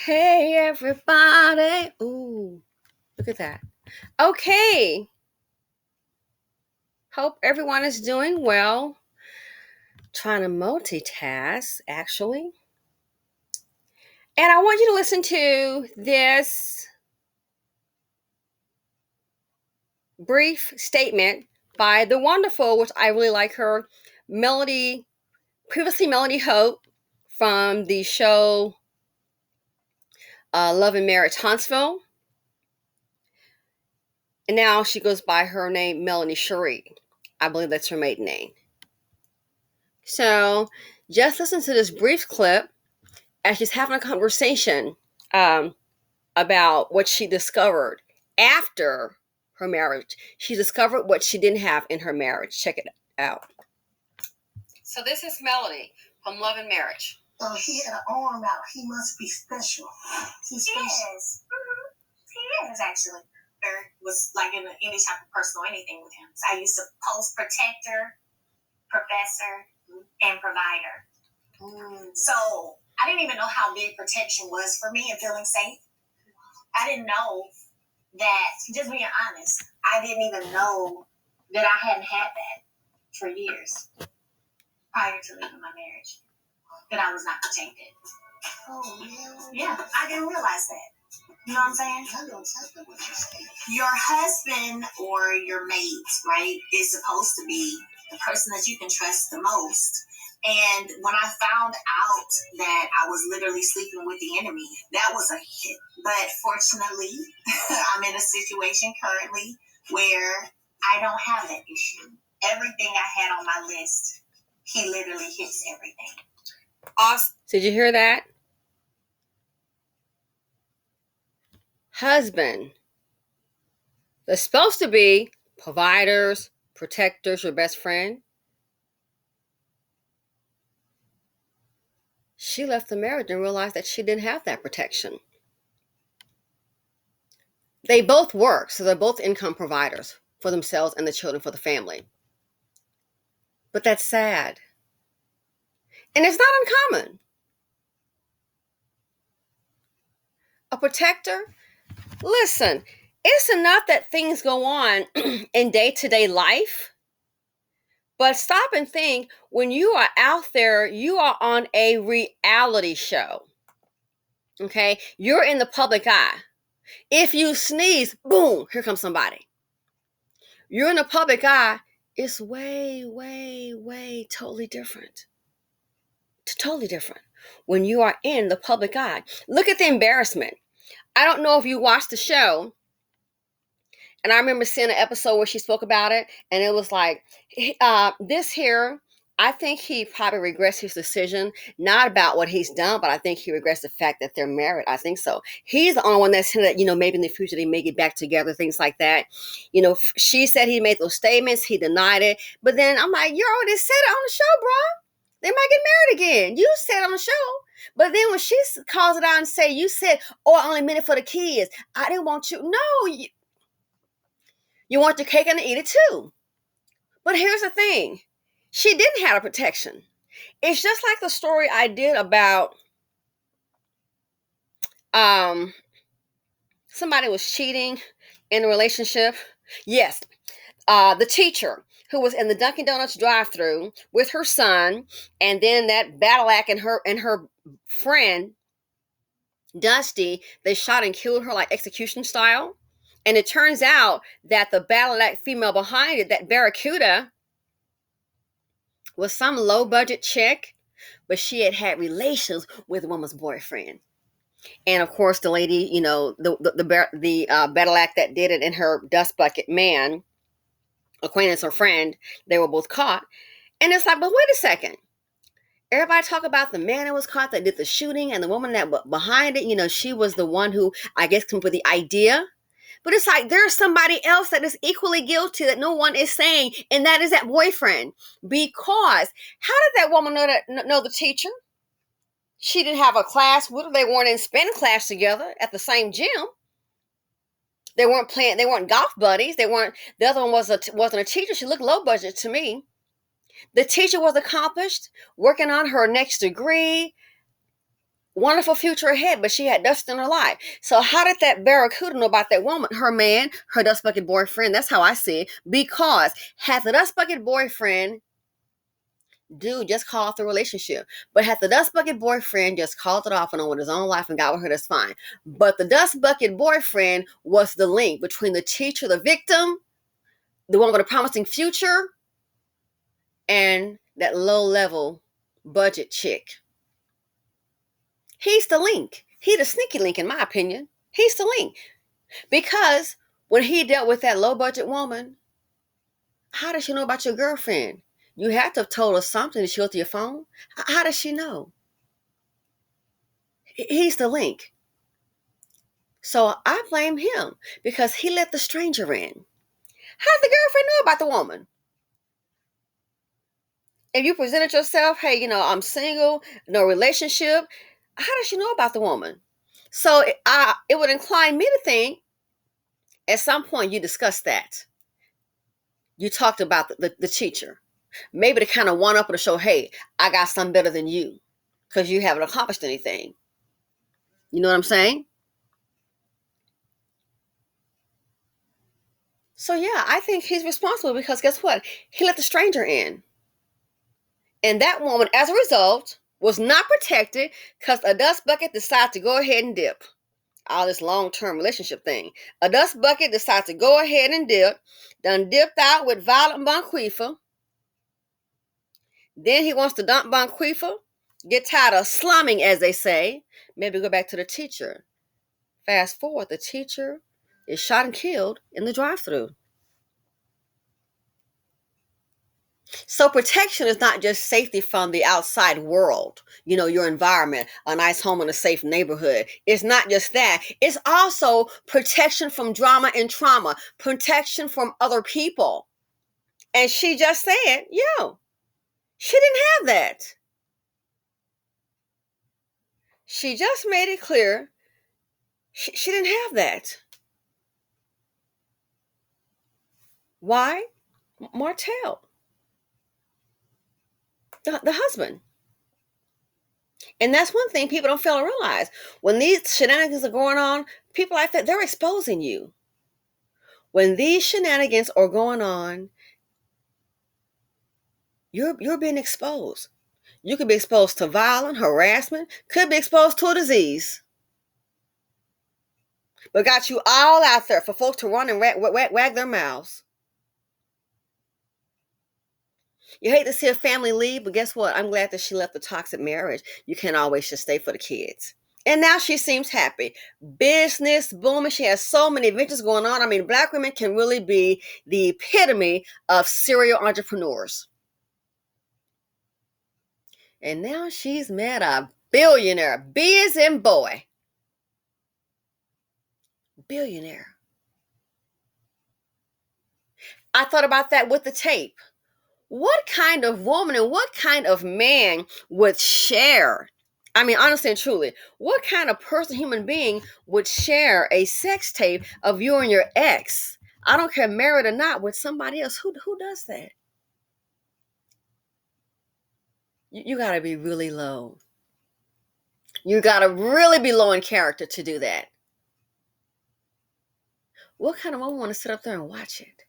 Hey everybody. Ooh, look at that. Okay. Hope everyone is doing well. Trying to multitask, actually. And I want you to listen to this brief statement by the wonderful, which I really like her, previously Melody Holt from the show Love and Marriage Huntsville. And now she goes by her name, Melody Shari. I believe that's her maiden name. So just listen to this brief clip as she's having a conversation um, about what she discovered after her marriage. She discovered what she didn't have in her marriage. Check it out. So this is Melody from Love and Marriage. Oh, he had an arm out. He must be special. He's special. Yes. He is, actually. There was like any type of personal anything with him. So I used to post protector, professor, and provider. So I didn't even know how big protection was for me and feeling safe. I didn't know that, just being honest, I didn't even know that I hadn't had that for years prior to leaving my marriage, that I was not protected. Oh, man. Yeah, I didn't realize that. You know what I'm saying? I know exactly what you're saying. Your husband or your mate, right, is supposed to be the person that you can trust the most. And when I found out that I was literally sleeping with the enemy, that was a hit. But fortunately, I'm in a situation currently where I don't have that issue. Everything I had on my list, he literally hits everything. Awesome. Did you hear that? Husband. They're supposed to be providers, protectors, your best friend. She left the marriage and realized that she didn't have that protection. They both work, so they're both income providers for themselves and the children, for the family. But that's sad. And it's not uncommon. A protector? Listen, it's enough that things go on in day-to-day life. But stop and think, when you are out there, you are on a reality show. Okay? You're in the public eye. If you sneeze, boom, here comes somebody. You're in the public eye, it's way, way, way totally different. Totally different when you are in the public eye. Look at the embarrassment. I don't know if you watched the show, and I remember seeing an episode where she spoke about it, and it was like, this here, I think he probably regrets his decision, not about what he's done, but I think he regrets the fact that they're married. I think so. He's the only one that said that, maybe in the future they may get back together, things like that. She said he made those statements, he denied it, but then I'm like, you already said it on the show, bro. They might get married again. You said on the show. But then when she calls it out and say, you said, oh, I only meant it for the kids. I didn't want you. No, you want your cake and eat it too. But here's the thing. She didn't have a protection. It's just like the story I did about somebody was cheating in a relationship. Yes, the teacher who was in the Dunkin' Donuts drive-thru with her son, and then that battle act and her friend Dusty, they shot and killed her like execution style. And it turns out that the battle act female behind it, that Barracuda, was some low-budget chick, but she had relations with a woman's boyfriend. And of course, the lady, the battle act that did it, and her dust bucket man, acquaintance or friend, they were both caught. And it's like, but wait a second. Everybody talk about the man that was caught that did the shooting, and the woman that behind it, she was the one who, I guess, came up with the idea. But it's like there's somebody else that is equally guilty that no one is saying, and that is that boyfriend. Because how did that woman know the teacher? She didn't have a class with her. They weren't in spin class together at the same gym. They weren't playing. They weren't golf buddies. They weren't. The other one wasn't a teacher. She looked low budget to me. The teacher was accomplished, working on her next degree. wonderful future ahead, but she had dust in her life. So how did that barracuda know about that woman? Her man, her dust bucket boyfriend. That's how I see it. Because had the dust bucket boyfriend, dude, just call off the relationship. But had the dust bucket boyfriend just called it off and on with his own life and got with her, that's fine. But the dust bucket boyfriend was the link between the teacher, the victim, the one with a promising future, and that low level budget chick. He's the link. He's the sneaky link, in my opinion. He's the link. Because when he dealt with that low budget woman, how does she know about your girlfriend? You had to have told her something. Did she go to your phone? How does she know? He's the link. So I blame him because he let the stranger in. How did the girlfriend know about the woman? If you presented yourself, hey, I'm single, no relationship, how does she know about the woman? So it would incline me to think at some point you discussed that. You talked about the teacher. Maybe to kind of one up or to show, hey, I got something better than you because you haven't accomplished anything. You know what I'm saying? So yeah, I think he's responsible because guess what? He let the stranger in. And that woman, as a result, was not protected because a dust bucket decided to go ahead and dip. All this long-term relationship thing. A dust bucket decided to go ahead and dip. Done dipped out with violent Bonquifa. Then he wants to dump Bonquifa. Get tired of slumming, as they say. Maybe go back to the teacher. Fast forward, the teacher is shot and killed in the drive-thru. So protection is not just safety from the outside world, your environment, a nice home in a safe neighborhood. It's not just that. It's also protection from drama and trauma, protection from other people. And she just said, she didn't have that. She just made it clear she didn't have that. Why? Martell, the husband. And that's one thing people don't fail to realize. When these shenanigans are going on, people like that, they're exposing you. When these shenanigans are going on, you're being exposed. You could be exposed to violence, harassment, could be exposed to a disease. But got you all out there for folks to run and wag their mouths. You hate to see a family leave, but guess what? I'm glad that she left the toxic marriage. You can't always just stay for the kids. And now she seems happy. Business booming. She has so many ventures going on. I mean, Black women can really be the epitome of serial entrepreneurs. And now she's met a billionaire. B as in boy. Billionaire. I thought about that with the tape. What kind of woman and what kind of man would share? I mean, honestly and truly, what kind of person, human being, would share a sex tape of you and your ex? I don't care, married or not, with somebody else. Who does that? You got to be really low. You got to really be low in character to do that. What kind of woman want to sit up there and watch it?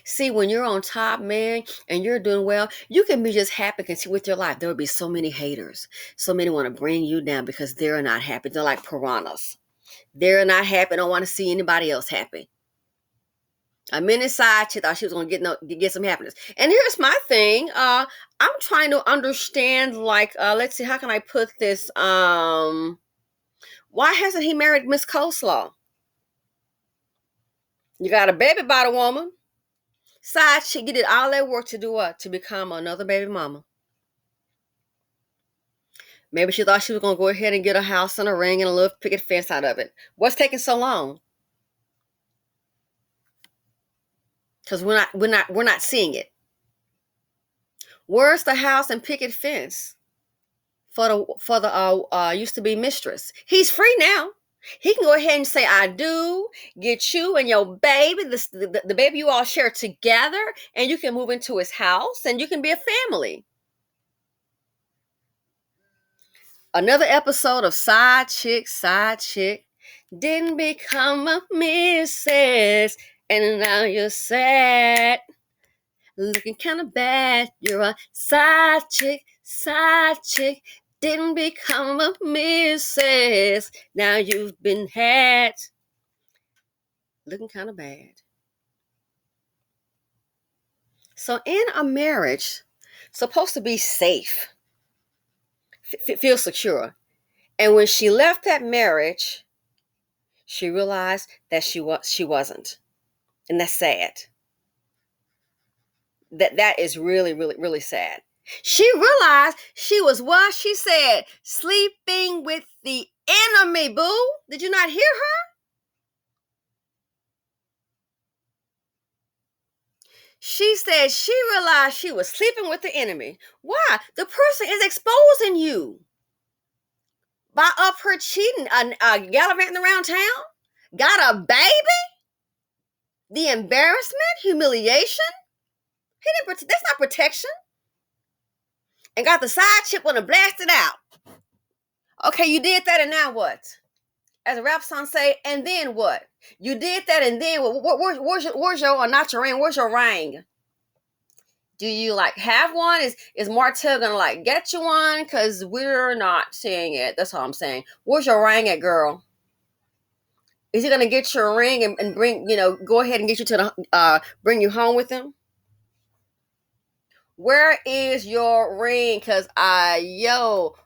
See, when you're on top, man, and you're doing well, you can be just happy with your life. There will be so many haters. So many want to bring you down because they're not happy. They're like piranhas. They're not happy. Don't want to see anybody else happy. A minute side, she thought she was going to get some happiness. And here's my thing. I'm trying to understand, let's see, how can I put this? Why hasn't he married Miss Coleslaw? You got a baby by the woman. Side chick, you did all that work to do what? To become another baby mama. Maybe she thought she was going to go ahead and get a house and a ring and a little picket fence out of it. What's taking so long? Because we're not seeing it. Where's the house and picket fence for the used to be mistress? He's free now. He can go ahead and say, I do, get you and your baby, the baby you all share together, and you can move into his house and you can be a family. Another episode of Side Chick didn't become a missus, and now you're sad, looking kind of bad. You're a side chick, didn't become a missus. Now you've been had, looking kind of bad. So in a marriage, supposed to be safe, feel secure. And when she left that marriage, she realized that she wasn't. And that's sad. That is really, really, really sad. She realized she was what she said, sleeping with the enemy, boo. Did you not hear her? She said she realized she was sleeping with the enemy. Why? The person is exposing you by up her cheating, gallivanting around town, got a baby, the embarrassment, humiliation. That's not protection. And got the side chick want to blast it out. Okay, you did that, and now what? As a rap song say, and then what? You did that, and then what? Where's your or not your ring? Where's your ring? Do you like have one? Is Martell gonna like get you one? Cause we're not seeing it. That's all I'm saying. Where's your ring at, girl? Is he gonna get your ring and bring, go ahead and get you to the bring you home with him? Where is your ring? Cause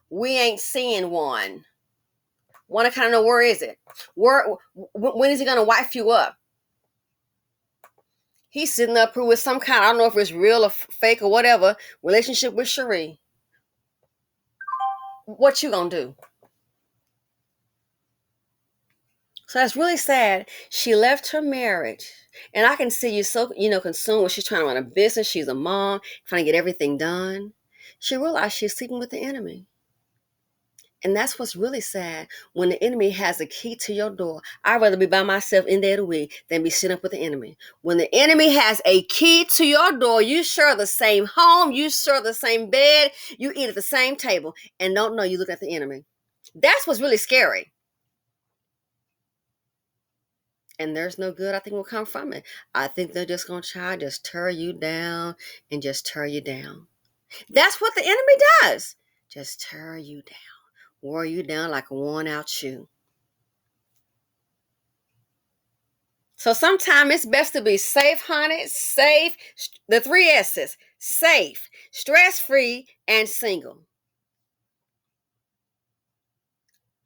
we ain't seeing one. Want to kind of know, where is it? When is he gonna wife you up? He's sitting up here with some kind, I don't know if it's real or fake or whatever, relationship with Shari. What you gonna do? So that's really sad. She left her marriage. And I can see you so, consumed when she's trying to run a business. She's a mom, trying to get everything done. She realized she's sleeping with the enemy. And that's what's really sad, when the enemy has a key to your door. I'd rather be by myself in there the week than be sitting up with the enemy. When the enemy has a key to your door, you share the same home, you share the same bed, you eat at the same table, and don't know you look at the enemy. That's what's really scary. And there's no good I think will come from it. I think they're just going to try to just tear you down and just tear you down. That's what the enemy does. Just tear you down. Wore you down like a worn out shoe. So sometimes it's best to be safe, honey, safe, the 3 S's, safe, stress-free, and single.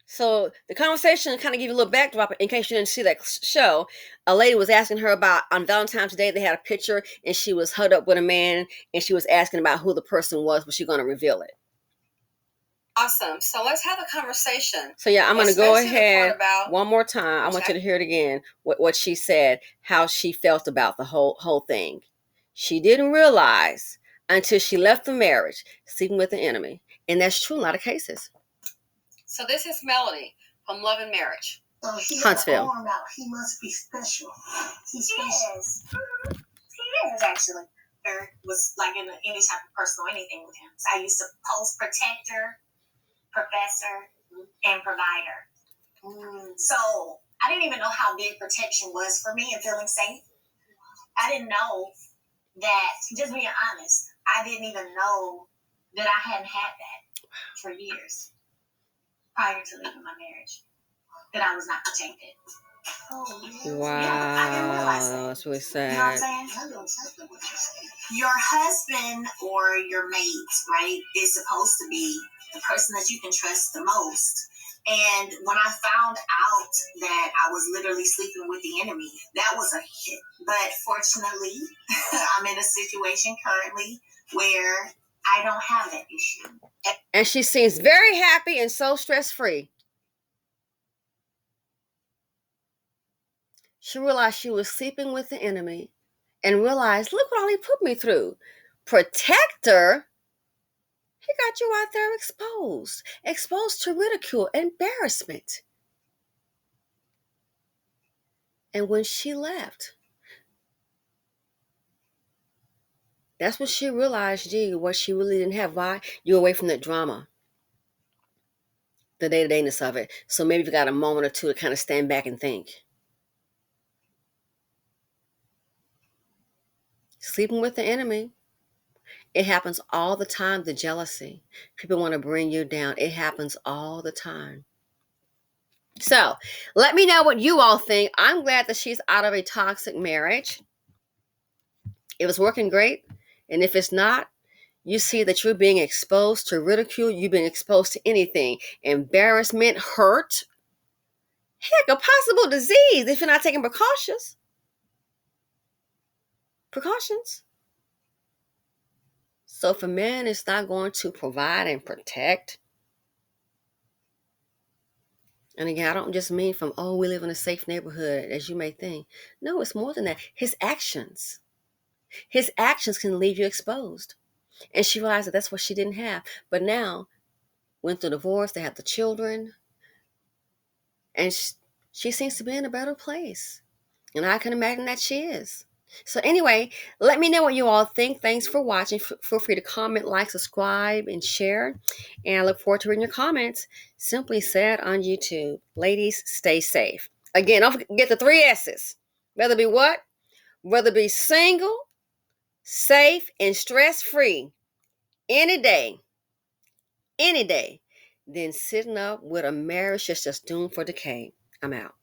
So the conversation kind of give you a little backdrop in case you didn't see that show. A lady was asking her about, on Valentine's Day, they had a picture and she was hugged up with a man and she was asking about who the person was she going to reveal it? Awesome. So let's have a conversation. So yeah, I'm going to go ahead one more time. I want you to hear it again, what she said, how she felt about the whole thing. She didn't realize until she left the marriage, sleeping with the enemy. And that's true in a lot of cases. So this is Melody from Love and Marriage. Huntsville. He must be special. He's special. Yes. Mm-hmm. He is, actually. There was like any type of personal anything with him. So I used to post protector, professor, and provider. So I didn't even know how big protection was for me and feeling safe. I didn't know that, just being honest, I didn't even know that I hadn't had that for years prior to leaving my marriage, that I was not protected. Wow. Yeah, I didn't realize that. That's really sad. You know what I'm saying? I know exactly what you're saying. Your husband or your mate, right, is supposed to be the person that you can trust the most. And when I found out that I was literally sleeping with the enemy, that was a hit. But fortunately, I'm in a situation currently where I don't have that issue. And she seems very happy and so stress-free. She realized she was sleeping with the enemy and realized, look what all he put me through. Protector? He got you out there exposed to ridicule, embarrassment. And when she left, that's when she realized, gee, what she really didn't have. Why? You're away from the drama. the day-to-dayness of it. So maybe you've got a moment or two to kind of stand back and think. Sleeping with the enemy. It happens all the time, the jealousy. People want to bring you down. It happens all the time. So let me know what you all think. I'm glad that she's out of a toxic marriage. It was working great. And if it's not, you see that you're being exposed to ridicule. You've been exposed to anything. Embarrassment, hurt. Heck, a possible disease if you're not taking precautions. Precautions. So if a man is not going to provide and protect, and again, I don't just mean from, oh, we live in a safe neighborhood, as you may think. No, it's more than that. His actions can leave you exposed. And she realized that that's what she didn't have. But now, went through divorce, they have the children, and she seems to be in a better place. And I can imagine that she is. So anyway, let me know what you all think. Thanks for watching. Feel free to comment, like, subscribe, and share. And I look forward to reading your comments. Simply said on YouTube, ladies, stay safe. Again, don't forget the 3 S's. Whether it be what? Whether it be single, safe, and stress-free any day, then sitting up with a marriage that's just doomed for decay. I'm out.